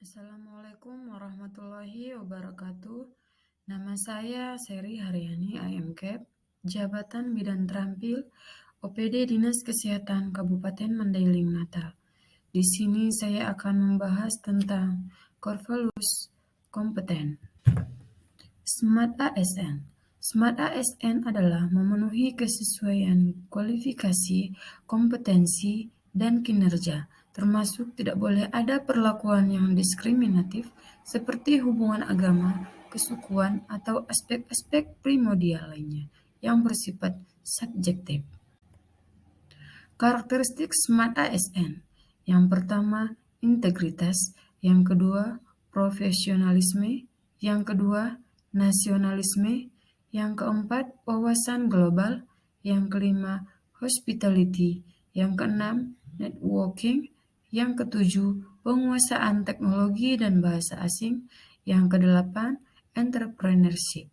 Assalamualaikum warahmatullahi wabarakatuh. Nama saya Seri Haryani IMCAP, Jabatan Bidan Terampil, OPD Dinas Kesehatan Kabupaten Mandailing Natal. Di sini saya akan membahas tentang Corvalus kompeten. Smart ASN. Smart ASN adalah memenuhi kesesuaian kualifikasi, kompetensi, dan kinerja, termasuk tidak boleh ada perlakuan yang diskriminatif seperti hubungan agama, kesukuan, atau aspek-aspek primordial lainnya yang bersifat subjektif. Karakteristik Smart ASN. Yang pertama, integritas. Yang kedua, profesionalisme. Yang kedua, nasionalisme. Yang keempat, wawasan global. Yang kelima, hospitality. Yang keenam, networking. Yang ketujuh, penguasaan teknologi dan bahasa asing. Yang kedelapan, entrepreneurship.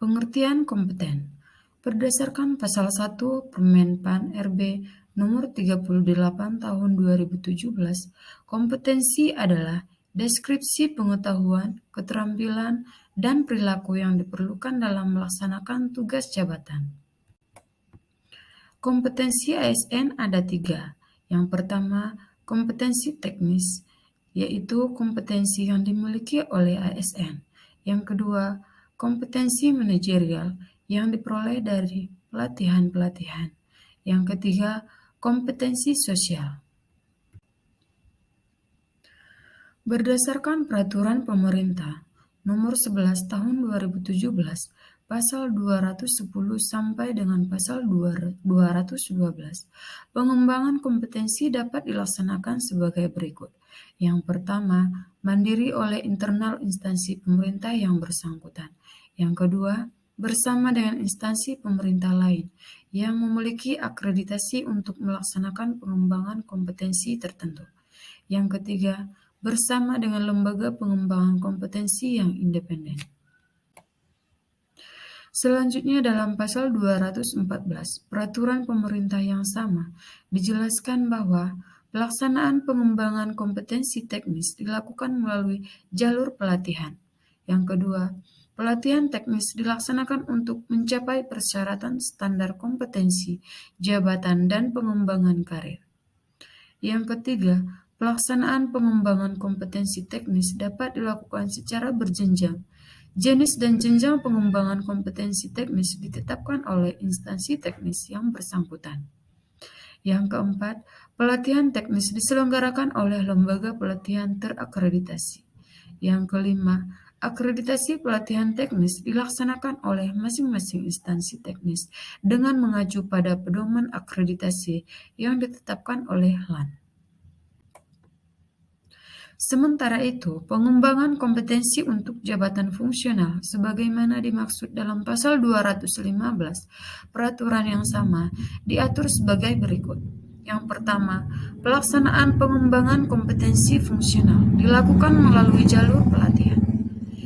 Pengertian kompeten. Berdasarkan pasal 1 Permen.Pan RB nomor 38 tahun 2017, kompetensi adalah deskripsi pengetahuan, keterampilan, dan perilaku yang diperlukan dalam melaksanakan tugas jabatan. Kompetensi ASN ada 3. Yang pertama, kompetensi teknis, yaitu kompetensi yang dimiliki oleh ASN. Yang kedua, kompetensi manajerial yang diperoleh dari pelatihan-pelatihan. Yang ketiga, kompetensi sosial. Berdasarkan Peraturan Pemerintah Nomor 11 Tahun 2017, Pasal 210 sampai dengan Pasal 212, pengembangan kompetensi dapat dilaksanakan sebagai berikut. Yang pertama, mandiri oleh internal instansi pemerintah yang bersangkutan. Yang kedua, bersama dengan instansi pemerintah lain yang memiliki akreditasi untuk melaksanakan pengembangan kompetensi tertentu. Yang ketiga, bersama dengan lembaga pengembangan kompetensi yang independen. Selanjutnya dalam pasal 214 Peraturan Pemerintah yang sama dijelaskan bahwa pelaksanaan pengembangan kompetensi teknis dilakukan melalui jalur pelatihan. Yang kedua, pelatihan teknis dilaksanakan untuk mencapai persyaratan standar kompetensi, jabatan, dan pengembangan karir. Yang ketiga, pelaksanaan pengembangan kompetensi teknis dapat dilakukan secara berjenjang. Jenis dan jenjang pengembangan kompetensi teknis ditetapkan oleh instansi teknis yang bersangkutan. Yang keempat, pelatihan teknis diselenggarakan oleh lembaga pelatihan terakreditasi. Yang kelima, akreditasi pelatihan teknis dilaksanakan oleh masing-masing instansi teknis dengan mengacu pada pedoman akreditasi yang ditetapkan oleh LAN. Sementara itu, pengembangan kompetensi untuk jabatan fungsional sebagaimana dimaksud dalam pasal 215 peraturan yang sama diatur sebagai berikut. Yang pertama, pelaksanaan pengembangan kompetensi fungsional dilakukan melalui jalur pelatihan.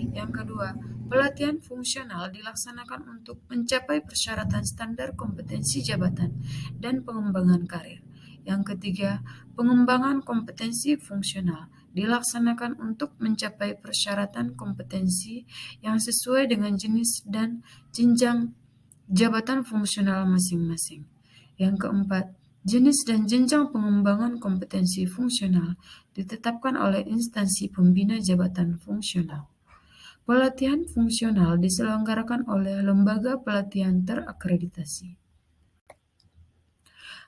Yang kedua, pelatihan fungsional dilaksanakan untuk mencapai persyaratan standar kompetensi jabatan dan pengembangan karir. Yang ketiga, pengembangan kompetensi fungsional dilaksanakan untuk mencapai persyaratan kompetensi yang sesuai dengan jenis dan jenjang jabatan fungsional masing-masing. Yang keempat, jenis dan jenjang pengembangan kompetensi fungsional ditetapkan oleh instansi pembina jabatan fungsional. Pelatihan fungsional diselenggarakan oleh lembaga pelatihan terakreditasi.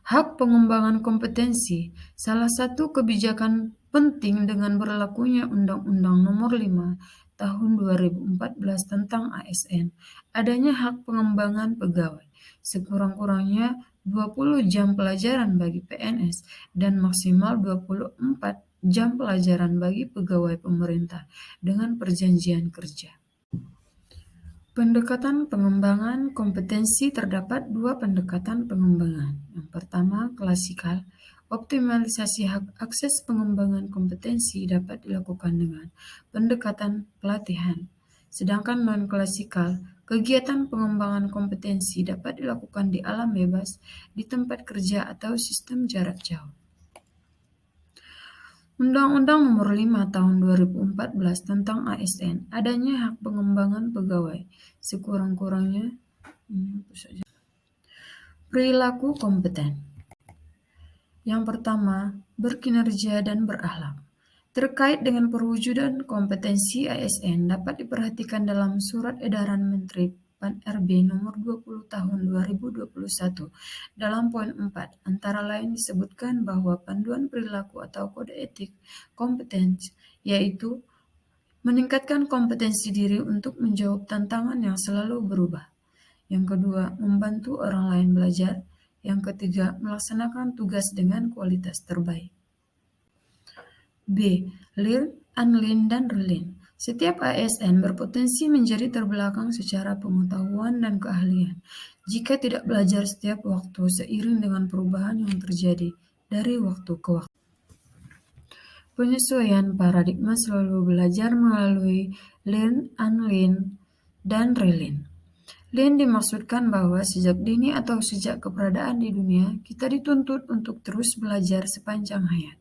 Hak pengembangan kompetensi, salah satu kebijakan penting dengan berlakunya Undang-Undang Nomor 5 Tahun 2014 tentang ASN, adanya hak pengembangan pegawai, sekurang-kurangnya 20 jam pelajaran bagi PNS dan maksimal 24 jam pelajaran bagi pegawai pemerintah dengan perjanjian kerja. Pendekatan pengembangan kompetensi terdapat 2 pendekatan pengembangan. Yang pertama, klasikal. Optimalisasi hak akses pengembangan kompetensi dapat dilakukan dengan pendekatan pelatihan. Sedangkan non-klasikal, kegiatan pengembangan kompetensi dapat dilakukan di alam bebas, di tempat kerja atau sistem jarak jauh. Undang-Undang Nomor 5 Tahun 2014 tentang ASN, adanya hak pengembangan pegawai, sekurang-kurangnya perilaku kompeten. Yang pertama, berkinerja dan berakhlak. Terkait dengan perwujudan kompetensi ASN dapat diperhatikan dalam Surat Edaran Menteri Pan-RB Nomor 20 Tahun 2021 dalam poin 4, antara lain disebutkan bahwa panduan perilaku atau kode etik kompetens, yaitu meningkatkan kompetensi diri untuk menjawab tantangan yang selalu berubah. Yang kedua, membantu orang lain belajar. Yang ketiga, melaksanakan tugas dengan kualitas terbaik. B. Learn, Unlearn, dan Relearn. Setiap ASN berpotensi menjadi terbelakang secara pengetahuan dan keahlian jika tidak belajar setiap waktu seiring dengan perubahan yang terjadi dari waktu ke waktu. Penyesuaian paradigma selalu belajar melalui learn, unlearn, dan relearn. Learn dimaksudkan bahwa sejak dini atau sejak keberadaan di dunia, kita dituntut untuk terus belajar sepanjang hayat.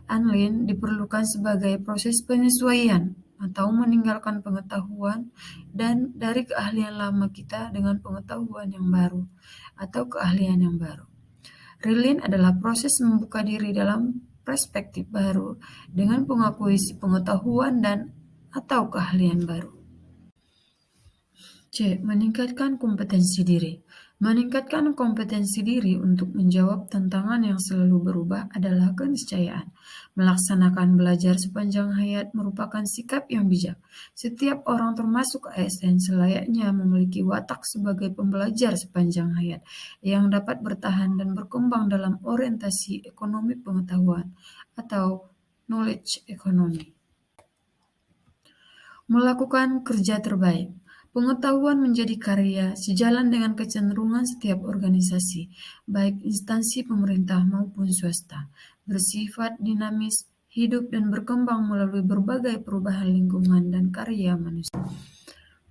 Unlearn diperlukan sebagai proses penyesuaian atau meninggalkan pengetahuan dan dari keahlian lama kita dengan pengetahuan yang baru atau keahlian yang baru. Relearn adalah proses membuka diri dalam perspektif baru dengan mengakui pengetahuan dan atau keahlian baru. C. Meningkatkan kompetensi diri. Meningkatkan kompetensi diri untuk menjawab tantangan yang selalu berubah adalah keniscayaan. Melaksanakan belajar sepanjang hayat merupakan sikap yang bijak. Setiap orang termasuk ASN selayaknya memiliki watak sebagai pembelajar sepanjang hayat yang dapat bertahan dan berkembang dalam orientasi ekonomi pengetahuan atau knowledge economy. Melakukan kerja terbaik. Pengetahuan menjadi karya sejalan dengan kecenderungan setiap organisasi, baik instansi pemerintah maupun swasta, bersifat dinamis, hidup dan berkembang melalui berbagai perubahan lingkungan dan karya manusia.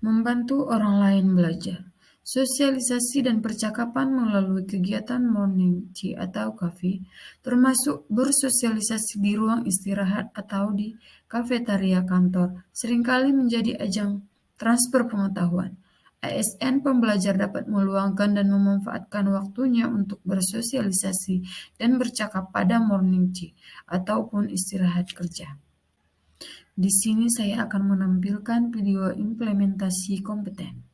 Membantu orang lain belajar. Sosialisasi dan percakapan melalui kegiatan morning tea atau kafe, termasuk bersosialisasi di ruang istirahat atau di kafetaria kantor, seringkali menjadi ajang transfer pengetahuan. ASN pembelajar dapat meluangkan dan memanfaatkan waktunya untuk bersosialisasi dan bercakap pada morning tea ataupun istirahat kerja. Di sini saya akan menampilkan video implementasi kompeten.